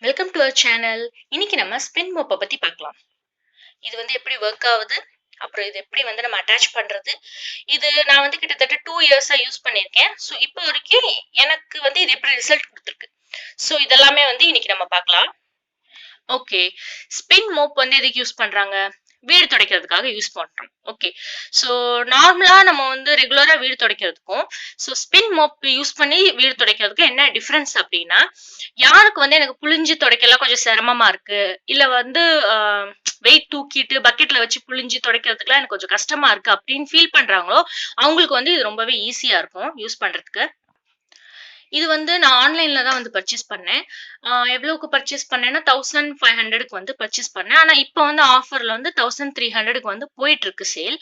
Welcome to our channel. இன்னைக்கு நம்ம spin மோப்ப பத்தி பார்க்கலாம். இது எப்படி ஒர்க் ஆகுது, அப்புறம் இது எப்படி நம்ம அட்டாச் பண்றது. இது நான் கிட்டத்தட்ட 2 இயர்ஸா யூஸ் பண்ணியிருக்கேன். ஸோ இப்போ வரைக்கும் எனக்கு இது எப்படி ரிசல்ட் குடுத்துருக்கு. ஸோ இதெல்லாமே இன்னைக்கு நம்ம பார்க்கலாம். ஓகே. ஸ்பின் மோப் எதுக்கு யூஸ் பண்றாங்க? வீடு துடைக்கிறதுக்காக யூஸ் பண்றோம். ஓகே. ஸோ நார்மலா நம்ம ரெகுலரா வீடு துடைக்கிறதுக்கும், ஸோ ஸ்பின் மோப் யூஸ் பண்ணி வீடு துடைக்கிறதுக்கும் என்ன டிஃபரன்ஸ் அப்டின்னா, யாருக்கு எனக்கு புழிஞ்சு துடைக்கலாம் கொஞ்சம் சிரமமா இருக்கு, இல்ல அ வெயிட் தூக்கிட்டு பக்கெட்ல வச்சு புழிஞ்சு துடைக்கிறதுக்குலாம் எனக்கு கொஞ்சம் கஷ்டமா இருக்கு அப்படின்னு ஃபீல் பண்றாங்களோ, அவங்களுக்கு இது ரொம்பவே ஈஸியா இருக்கும் யூஸ் பண்றதுக்கு. இது நான் ஆன்லைன்ல தான் பர்ச்சேஸ் பண்ணேன். எவ்வளவுக்கு பர்ச்சேஸ் பண்ணேன்னா 1500க்கு பர்ச்சேஸ் பண்ணேன். ஆனா இப்ப ஆஃபர்ல 1300க்கு போயிட்டு இருக்கு சேல்.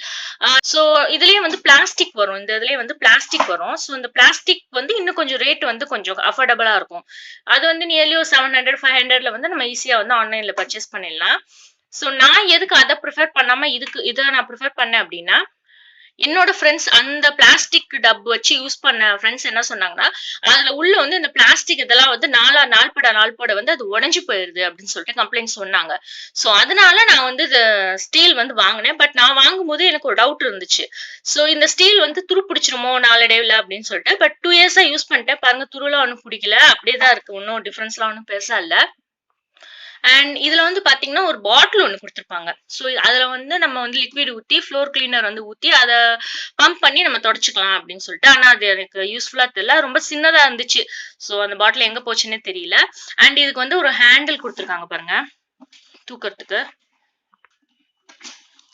சோ இதுலயே பிளாஸ்டிக் வரும். இந்த இதுலயே பிளாஸ்டிக் வரும். சோ இந்த பிளாஸ்டிக் இன்னும் கொஞ்சம் ரேட் கொஞ்சம் அஃபோர்டபுளா இருக்கும். அது நியர்லி ஒரு 700, 500ல நம்ம ஈஸியா ஆன்லைன்ல பர்ச்சேஸ் பண்ணிடலாம். சோ நான் எதுக்கு அத பிரிஃபர் பண்ணாம இத நான் பிரிஃபர் பண்ணேன் அப்படின்னா, என்னோட ஃப்ரெண்ட்ஸ் அந்த பிளாஸ்டிக் டப் வச்சு யூஸ் பண்ண ஃப்ரெண்ட்ஸ் என்ன சொன்னாங்கன்னா, அதுல உள்ள இந்த பிளாஸ்டிக் இதெல்லாம் நாள்பட அது உடைஞ்சு போயிருது அப்படின்னு சொல்லிட்டு கம்ப்ளைண்ட் சொன்னாங்க. சோ அதனால நான் இந்த ஸ்டீல் வாங்குனேன். பட் நான் வாங்கும்போது எனக்கு ஒரு டவுட் இருந்துச்சு. சோ இந்த ஸ்டீல் துரு பிடிச்சிருமோ நாளடைவுல அப்படின்னு சொல்லிட்டு. பட் 2 இயர்ஸா யூஸ் பண்ணிட்டேன். பாருங்க துருலாம் ஒண்ணும் பிடிக்கல. அப்படியே தான் இருக்கு. ஒன்னும் டிஃபரன்ஸ்லாம் ஒண்ணும் பெருசா இல்ல. அண்ட் இதுல பாத்தீங்கன்னா ஒரு பாட்டில் ஒண்ணு குடுத்திருப்பாங்க. சோ அதுல நம்ம லிக்விட் ஊத்தி, ஃப்ளோர் கிளீனர் ஊத்தி, அத பம்ப் பண்ணி நம்ம தொடச்சுக்கலாம் அப்படின்னு சொல்லிட்டு. ஆனா அது எனக்கு யூஸ்ஃபுல்லா தெரியல. ரொம்ப சின்னதா இருந்துச்சு. சோ அந்த பாட்டில் எங்க போச்சுன்னே தெரியல. அண்ட் இதுக்கு ஒரு ஹேண்டில் குடுத்திருக்காங்க பாருங்க. தூக்கறதுக்கு.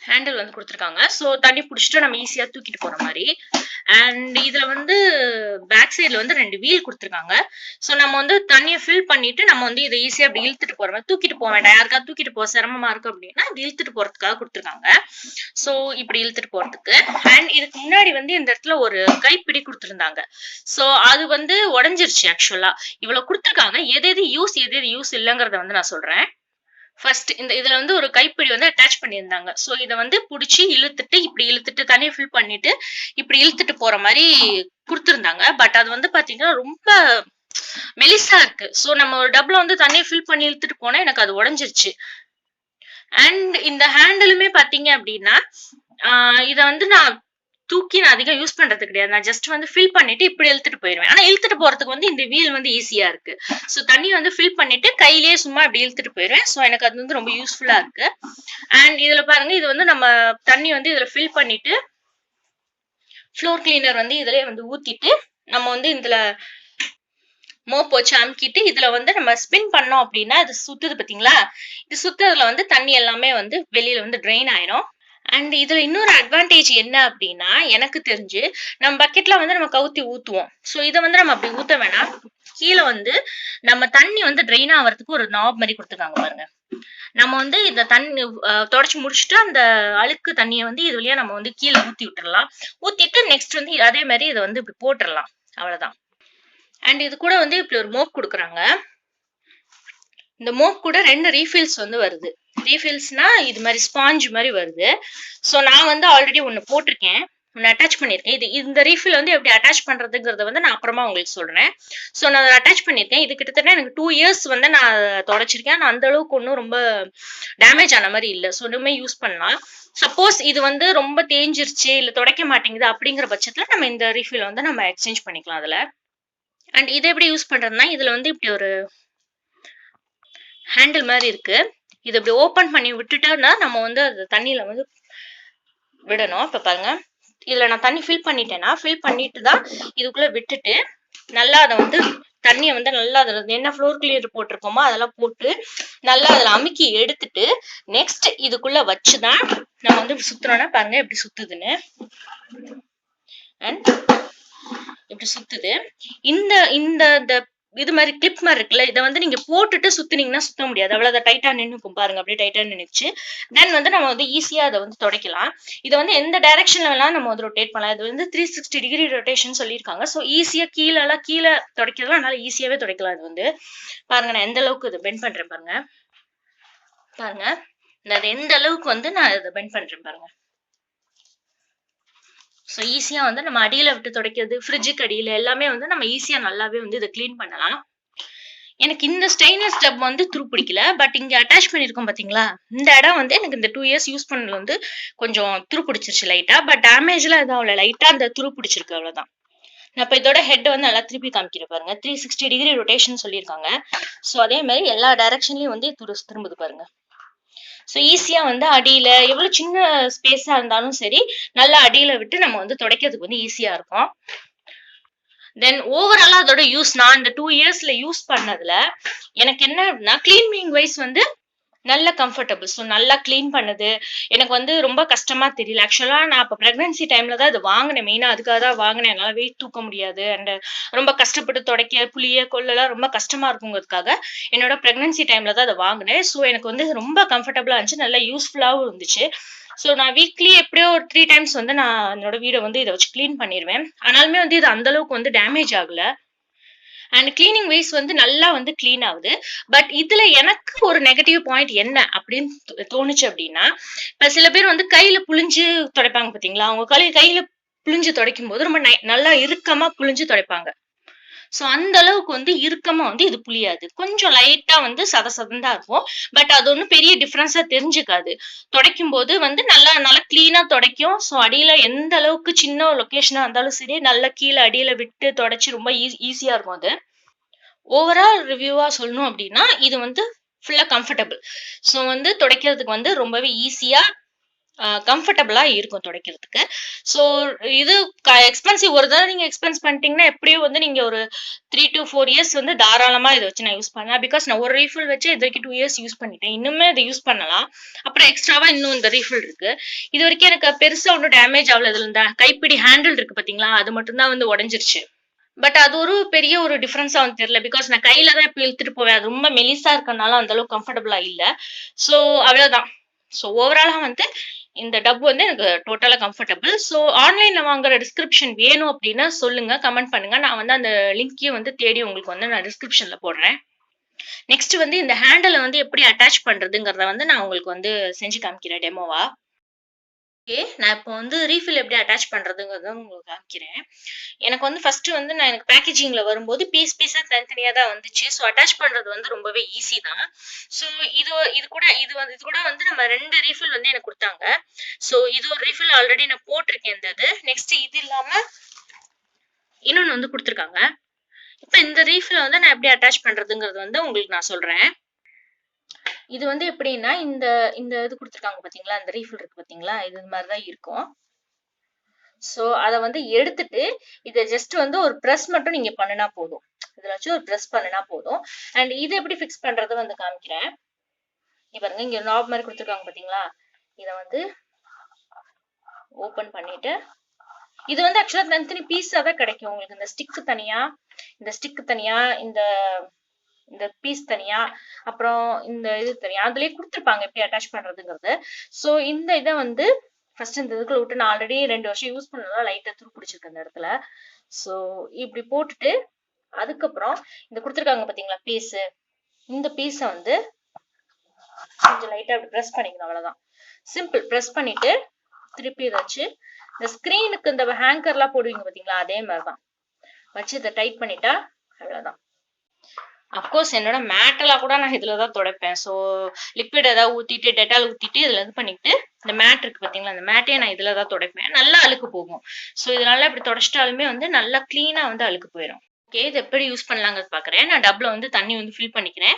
ஹேண்டில் குடுத்திருக்காங்க. சோ தண்ணி புடிச்சிட்டு நம்ம ஈஸியா தூக்கிட்டு போற மாரி. அண்ட் இதுல பேக் சைடுல 2 வீல் குடுத்திருக்காங்க. சோ நம்ம தண்ணிய ஃபில் பண்ணிட்டு நம்ம இத ஈஸியா அப்படி இழுத்துட்டு போற மாரி தூக்கிட்டு போ வேண்டாம். யாருக்காவது தூக்கிட்டு போக சிரமமா இருக்கு அப்படின்னா, இப்படி இழுத்துட்டு போறதுக்காக குடுத்திருக்காங்க. சோ இப்படி இழுத்துட்டு போறதுக்கு. அண்ட் இதுக்கு முன்னாடி இந்த இடத்துல ஒரு கைப்பிடி குடுத்திருந்தாங்க. சோ அது உடைஞ்சிருச்சு ஆக்சுவலா. இவ்வளவு குடுத்திருக்காங்க. எது எது யூஸ் இல்லங்கிறத நான் சொல்றேன். ஃபர்ஸ்ட் இதுல ஒரு கைப்பிடி அட்டாச் பண்ணியிருந்தாங்க. சோ இத புடிச்சு இழுத்துட்டு, இப்படி இழுத்துட்டு தண்ணிய ஃபில் பண்ணிட்டு, இப்படி இழுத்துட்டு போற மாரி குடுத்திருந்தாங்க. பட் அது பாத்தீங்கன்னா ரொம்ப மெலிசா இருக்கு. சோ நம்ம ஒரு டப்ல தண்ணிய ஃபில் பண்ணி இழுத்துட்டு போனா எனக்கு அது உடைஞ்சிருச்சு. அண்ட் இந்த ஹேண்டிலுமே பாத்தீங்க அப்படின்னா, இத நான் தூக்கி நான் அதிகம் யூஸ் பண்றது கிடையாது. நான் ஜஸ்ட் ஃபில் பண்ணிட்டு இப்படி இழுத்துட்டு போயிருவேன். ஆனா இழுத்துட்டு போறதுக்கு இந்த வீல் ஈஸியா இருக்கு. சோ தண்ணி ஃபில் பண்ணிட்டு கையிலேயே சும்மா இப்படி இழுத்துட்டு போயிருவேன். சோ எனக்கு அது ரொம்ப யூஸ்ஃபுல்லா இருக்கு. அண்ட் இதுல பாருங்க, இது நம்ம தண்ணி இதுல ஃபில் பண்ணிட்டு, ஃப்ளோர் கிளீனர் இதுலயே ஊத்திட்டு, நம்ம இதுல மோப் வச்சு அமுக்கிட்டு, இதுல நம்ம ஸ்பின் பண்ணோம் அப்படின்னா, இது சுத்துது பாத்தீங்களா? இது சுத்துறதுல தண்ணி எல்லாமே வெளியில ட்ரெயின் ஆயிரும். அண்ட் இதுல இன்னொரு அட்வான்டேஜ் என்ன அப்படின்னா, எனக்கு தெரிஞ்சு நம்ம பக்கெட்ல நம்ம கவுத்தி ஊத்துவோம். சோ இத நம்ம அப்படி ஊத்த வேணாம். கீழ நம்ம தண்ணி ட்ரெயின் ஆவறதுக்கு ஒரு நாப் மாரி குடுத்துருக்காங்க பாருங்க. நம்ம இந்த தண்ணி தொடச்சு முடிச்சுட்டு அந்த அழுக்கு தண்ணிய இது வழியா நம்ம கீழ ஊத்தி விட்டுறலாம். ஊத்திட்டு நெக்ஸ்ட் அதே மாரி இத இப்படி போட்டுறலாம். அவ்வளவுதான். அண்ட் இது கூட இப்படி ஒரு மோப் குடுக்குறாங்க. இந்த மோப் கூட 2 ரீஃபில்ஸ் வருது. ரீஃபில்ஸ்னா இது மாதிரி ஸ்பாஞ்ச் மாதிரி வருது. சோ நான் ஆல்ரெடி ஒண்ணு போட்டிருக்கேன். ஒண்ணு அட்டாச் பண்ணிருக்கேன். இந்த ரீஃபில் எப்படி அட்டாச் பண்றதுங்கிறத நான் அப்புறமா உங்களுக்கு சொல்றேன். சோ நான் அதை அட்டாச் பண்ணிருக்கேன். இது கிட்டத்தட்ட எனக்கு 2 இயர்ஸ் நான் தொடச்சிருக்கேன். ஆனா அந்த அளவுக்கு ஒன்றும் ரொம்ப டேமேஜ் ஆன மாதிரி இல்ல. சோ இன்னுமே யூஸ் பண்ணலாம். சப்போஸ் இது ரொம்ப தேஞ்சிருச்சு இல்ல துடைக்க மாட்டேங்குது அப்படிங்கிற பட்சத்துல நம்ம இந்த ரீஃபில் நம்ம எக்ஸ்சேஞ்ச் பண்ணிக்கலாம் அதுல. அண்ட் இதை எப்படி யூஸ் பண்றதுன்னா, இதுல இப்படி ஒரு ஹேண்டில் மாதிரி இருக்கு. இதை இப்படி ஓபன் பண்ணி விட்டுட்டோம்னா நம்ம அது தண்ணியில விடணும். இப்ப பாருங்க, இதுல நான் தண்ணி ஃபில் பண்ணிட்டேன்னா, ஃபில் பண்ணிட்டு தான் இதுக்குள்ள விட்டுட்டு நல்லா அதை தண்ணியை நல்லா அதுல என்ன ஃப்ளோர் கிளியர் போட்டிருக்கோமோ அதெல்லாம் போட்டு நல்லா அதுல அமுக்கி எடுத்துட்டு நெக்ஸ்ட் இதுக்குள்ள வச்சுதான் நம்ம சுத்துறோம்னா பாருங்க எப்படி சுத்துதுன்னு. அண்ட் இப்படி சுத்துது. இந்த இந்த இது மாதிரி கிளிப் மாதிரி இருக்குல்ல, இதை நீங்க போட்டுட்டு சுத்துனீங்கன்னா சுத்த முடியாது. அவ்வளவு டைட்டா நின்னுக்கும் பாருங்க. அப்படியே டைட்டா நின்னுச்சு. தென் நம்ம ஈஸியா அதை துடைக்கலாம். இதை எந்த டைரக்ஷன்ல வேணாலும் நம்ம ரொட்டேட் பண்ணலாம். இது 360 டிகிரி ரொட்டேஷன் சொல்லியிருக்காங்க. சோ ஈஸியா கீழே துடைக்கிறதுலாம் நல்லா ஈஸியாவே துடைக்கலாம். இது பாருங்க, நான் எந்த அளவுக்கு இதை பெண்ட் பண்றேன் பாருங்க. பாருங்க, அது எந்த அளவுக்கு நான் இதை பெண்ட் பண்றேன் பாருங்க. சோ ஈஸியா நம்ம அடியில விட்டு துடைக்கிறது, ஃப்ரிட்ஜுக்கு அடியில எல்லாமே நம்ம ஈஸியா நல்லாவே இதை கிளீன் பண்ணலாம். எனக்கு இந்த ஸ்டெயின்லெஸ் டப் வந்து துரு பிடிக்கல. பட் இங்க அட்டாச் பண்ணியிருக்கோம் பார்த்தீங்களா? இந்த இடம் வந்து எனக்கு இந்த 2 இயர்ஸ் யூஸ் பண்ணதுல வந்து கொஞ்சம் துரு பிடிச்சிருச்சு லைட்டா. பட் டேமேஜ்லாம் எதுவும் ஆவல. லைட்டா அந்த துரு பிடிச்சிருக்கு அவ்வளவுதான். நான் இப்ப இதோட ஹெட் வந்து நல்லா திருப்பி காமிக்கிறேன் பாருங்க. 360 டிகிரி ரொட்டேஷன் சொல்லியிருக்காங்க. ஸோ அதே மாரி எல்லா டைரக்ஷன்லயும் வந்து திரும்புது பாருங்க. ஸோ ஈஸியா வந்து அடியில எவ்வளவு சின்ன ஸ்பேஸா இருந்தாலும் சரி, நல்லா அடியில விட்டு நம்ம வந்து துடைக்கிறதுக்கு வந்து ஈஸியா இருக்கும். தென் ஓவராலா அதோட யூஸ் நான் இந்த 2 இயர்ஸ்ல யூஸ் பண்ணதுல எனக்கு என்ன அப்படின்னா கிளீனிங் வைஸ் வந்து நல்ல கம்ஃபர்டபுள். ஸோ நல்லா கிளீன் பண்ணுது. எனக்கு வந்து ரொம்ப கஷ்டமா தெரியல. ஆக்சுவலா நான் அப்ப பிரெக்னன்சி டைம்ல தான் இது வாங்கினேன். மெயினா அதுக்காக தான் வாங்கினேன். என்னால வெயிட் தூக்க முடியாது. அண்ட் ரொம்ப கஷ்டப்பட்டு துடைக்க, புளிய, கொள்ளலாம் ரொம்ப கஷ்டமா இருக்குங்கிறதுக்காக என்னோட பிரெக்னன்சி டைம்ல தான் அதை வாங்கினேன். ஸோ எனக்கு வந்து ரொம்ப கம்ஃபர்டபுளா இருந்துச்சு. நல்லா யூஸ்ஃபுல்லாவும் இருந்துச்சு. ஸோ நான் வீக்லி எப்படியோ ஒரு 3 டைம்ஸ் வந்து நான் என்னோட வீட வந்து இதை வச்சு கிளீன் பண்ணிருவேன். ஆனாலுமே வந்து இது அந்த அளவுக்கு வந்து டேமேஜ் ஆகல. அண்ட் கிளீனிங் வைஸ் வந்து நல்லா வந்து கிளீன் ஆகுது. பட் இதுல எனக்கு ஒரு நெகட்டிவ் பாயிண்ட் என்ன அப்படின்னு தோணுச்சு அப்படின்னா, இப்ப சில பேர் வந்து கையில புழிஞ்சு துடைப்பாங்க பாத்தீங்களா? அவங்க கையில புழிஞ்சு துடைக்கும் போது ரொம்ப நல்லா இறுக்கமா புழிஞ்சு துடைப்பாங்க. சோ அந்த அளவுக்கு வந்து இறுக்கமா வந்து இது புளியாது. கொஞ்சம் லைட்டா வந்து சதசதன்னு தான் இருக்கும். பட் அது ஒண்ணும் பெரிய டிஃபரன்ஸா தெரிஞ்சுக்காது. துடைக்கும்போது வந்து நல்லா நல்லா கிளீனா துடைக்கும். சோ அடியில எந்த அளவுக்கு சின்ன லொகேஷனா இருந்தாலும் சரி, நல்லா கீழ அடியில விட்டு துடைச்சு ரொம்ப ஈஸியா இருக்கும் அது. ஓவரால் ரிவ்யூவா சொல்லணும் அப்படின்னா, இது வந்து ஃபுல்லா கம்ஃபர்டபுள். சோ வந்து துடைக்கிறதுக்கு வந்து ரொம்பவே ஈஸியா கம்ஃபர்டபுளா இருக்கும் துடைக்கிறதுக்கு. ஸோ இது எக்ஸ்பென்சிவ் ஒரு தடவை நீங்க எக்ஸ்பென்ஸ் பண்ணிட்டீங்கன்னா, எப்படியும் வந்து நீங்க ஒரு 3 to 4 இயர்ஸ் வந்து தாராளமா இத வச்சு நான் யூஸ் பண்ணலாம். பிகாஸ் நான் ஒரு ரீஃபில் வச்சு இது வரைக்கும் 2 இயர்ஸ் யூஸ் பண்ணிட்டேன். இன்னுமே இத யூஸ் பண்ணலாம். அப்புறம் எக்ஸ்ட்ராவா இன்னும் இந்த ரீஃபில் இருக்கு. இது வரைக்கும் எனக்கு பெருசா ஒண்ணும் டேமேஜ் ஆகல. இதுல இந்த கைப்பிடி ஹேண்டில் இருக்கு பாத்தீங்களா? அது மட்டும் தான் வந்து உடைஞ்சிருச்சு. பட் அது ஒரு பெரிய ஒரு டிஃபரன்ஸா வந்து தெரியல. பிகாஸ் நான் கையில தான் இப்ப இழுத்துட்டு போவேன். அது ரொம்ப மெலிசா இருக்கனால அந்த அளவுக்கு கம்ஃபர்டபுளா இல்ல. சோ அவ்வளவுதான். சோ ஓவராலா வந்து இந்த டப் வந்து எனக்கு டோட்டலா கம்ஃபர்டபுள். சோ ஆன்லைன்ல வாங்குற டிஸ்கிரிப்ஷன் வேணும் அப்படின்னா சொல்லுங்க. கமெண்ட் பண்ணுங்க. நான் வந்து அந்த லிங்க்கையும் வந்து தேடி உங்களுக்கு வந்து நான் டிஸ்கிரிப்ஷன்ல போடுறேன். நெக்ஸ்ட் வந்து இந்த ஹேண்டில வந்து எப்படி அட்டாச் பண்றதுங்கிறத வந்து நான் உங்களுக்கு வந்து செஞ்சு காமிக்கிறேன் டெமோவா. ஓகே. நான் இப்போ வந்து ரீஃபில் எப்படி அட்டாச் பண்றதுங்கிறத உங்களுக்கு காமிக்கிறேன். எனக்கு வந்து ஃபர்ஸ்ட் வந்து எனக்கு பேக்கேஜிங்ல வரும்போது பீஸா தனித்தனியா தான் வந்துச்சு. ஸோ அட்டாச் பண்றது வந்து ரொம்பவே ஈஸி தான். ஸோ இது கூட வந்து நம்ம 2 ரீஃபில் வந்து எனக்கு குடுத்தாங்க. ஸோ இது ஒரு ரீஃபில் ஆல்ரெடி நான் போட்டிருக்கேன் இந்த இது. நெக்ஸ்ட் இது இல்லாம இன்னொன்னு வந்து குடுத்துருக்காங்க. இப்ப இந்த ரீஃபில் வந்து நான் எப்படி அட்டாச் பண்றதுங்கிறது வந்து உங்களுக்கு நான் சொல்றேன். இது வந்து எப்படின்னா இந்த இந்த இது குடுத்துருக்காங்க பாத்தீங்களா? இந்த ரீஃபில் இருக்கு பாத்தீங்களா? இது மாதிரி தான் இருக்கும். சோ அத வந்து எடுத்துட்டு இத ஜஸ்ட் வந்து ஒரு பிரஸ் மட்டும் நீங்க பண்ணுனா போதும். இதுல வச்சு ஒரு பிரஸ் பண்ணுனா போதும். அண்ட் இது எப்படி ஃபிக்ஸ் பண்றது வந்து காமிக்கிறேன். இங்க பாருங்க இங்க நாப் மாதிரி கொடுத்துருக்காங்க பாத்தீங்களா? இத வந்து ஓபன் பண்ணிட்டு இது வந்து ஆக்சுவலா தனித்தனி பீஸா தான் கிடைக்கும் உங்களுக்கு. இந்த ஸ்டிக் தனியா, இந்த ஸ்டிக் தனியா, இந்த இந்த பீஸ் தனியா, அப்புறம் இந்த இது தனியா அதுலயே கொடுத்துருப்பாங்க எப்படி அட்டாச் பண்றதுங்கிறது. சோ இந்த இதை வந்து ஃபர்ஸ்ட் இந்த இதுக்குள்ள விட்டு நான் ஆல்ரெடி 2 வருஷம் யூஸ் பண்ணதால லைட்டா துரு பிடிச்சிருக்கு அந்த இடத்துல. சோ இப்படி போட்டுட்டு அதுக்கப்புறம் இந்த கொடுத்துருக்காங்க பாத்தீங்களா பீஸ், இந்த பீஸ வந்து கொஞ்சம் லைட்டா அப்படி பிரஸ் பண்ணிக்கணும். அவ்வளவுதான். சிம்பிள். பிரஸ் பண்ணிட்டு திருப்பி இதை வச்சு இந்த ஸ்கிரீனுக்கு இந்த ஹேங்கர்லாம் போடுவீங்க பாத்தீங்களா? அதே மாதிரிதான் வச்சு இதை டைட் பண்ணிட்டா அவ்வளவுதான். அப்கோர்ஸ் என்னோட மேட்டெல்லாம் கூட நான் இதுலதான் துடைப்பேன். ஸோ லிக்விட் ஏதாவது ஊத்திட்டு டெட்டால் ஊத்திட்டு இதுல இது பண்ணிட்டு இந்த மேட் இருக்கு பாத்தீங்களா? அந்த மேட்டையே நான் இதுலதான் துடைப்பேன். நல்லா அழுக்கு போகும். ஸோ இதனால இப்படி தொடச்சிட்டாலுமே வந்து நல்லா கிளீனா வந்து அழுக்கு போயிடும். ஓகே, இது எப்படி யூஸ் பண்ணலாங்கிறது பாக்குறேன். நான் டப்ல வந்து தண்ணி வந்து ஃபில் பண்ணிக்கிறேன்.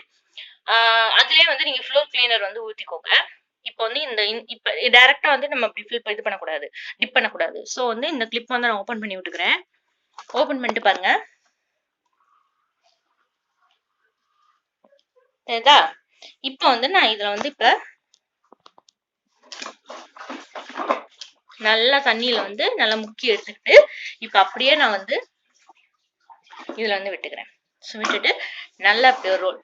அதுலயே வந்து நீங்க ஃப்ளோர் கிளீனர் வந்து ஊத்திக்கோங்க. இப்போ வந்து இப்ப டைரக்டா வந்து நம்ம இப்படி ஃபில் இது பண்ணக்கூடாது, டிப் பண்ணக்கூடாது. ஸோ வந்து இந்த கிளிப் வந்து நான் ஓபன் பண்ணி விட்டுக்கிறேன். ஓபன் பண்ணிட்டு பாருங்க. தெரியுதா? இப்ப வந்து நான் இதுல வந்து இப்ப நல்லா தண்ணியில வந்து நல்லா முக்கி எடுத்துக்கிட்டு இப்ப அப்படியே நான் வந்து இதுல வந்து விட்டுக்கிறேன். விட்டுட்டு நல்லா இப்படி ஒரு ரோல்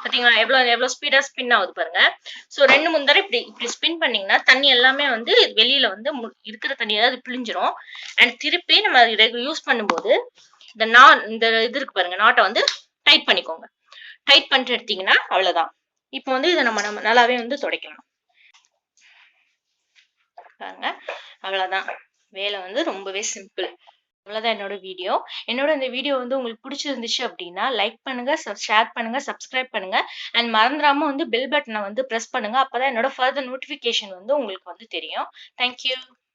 பாத்தீங்களா? எவ்வளவு ஸ்பீடா ஸ்பின் ஆகுது பாருங்க. சோ 2-3 தடவை இப்படி ஸ்பின் பண்ணீங்கன்னா தண்ணி எல்லாமே வந்து வெளியில வந்து இருக்கிற தண்ணி ஏதாவது பிழிஞ்சிரும். அண்ட் திருப்பி நம்ம யூஸ் பண்ணும்போது இந்த இது இருக்கு பாருங்க, நாட்டை வந்து டைட் பண்ணிக்கோங்க. டைட் பண்ணிட்டு எடுத்தீங்கன்னா அவ்வளவுதான். இப்போ வந்து இதை நம்ம நல்லாவே வந்து துடைக்கலாம் பாருங்க. அவ்வளவுதான். வேலை வந்து ரொம்பவே சிம்பிள். அவ்வளோதான் என்னோட வீடியோ. என்னோட இந்த வீடியோ வந்து உங்களுக்கு பிடிச்சிருந்துச்சு அப்படின்னா, லைக் பண்ணுங்க, ஷேர் பண்ணுங்க, சப்ஸ்கிரைப் பண்ணுங்க. அண்ட் மறந்துராம வந்து பெல் பட்டன வந்து பிரஸ் பண்ணுங்க. அப்பதான் என்னோட ஃபர்தர் நோட்டிஃபிகேஷன் வந்து உங்களுக்கு வந்து தெரியும். Thank you.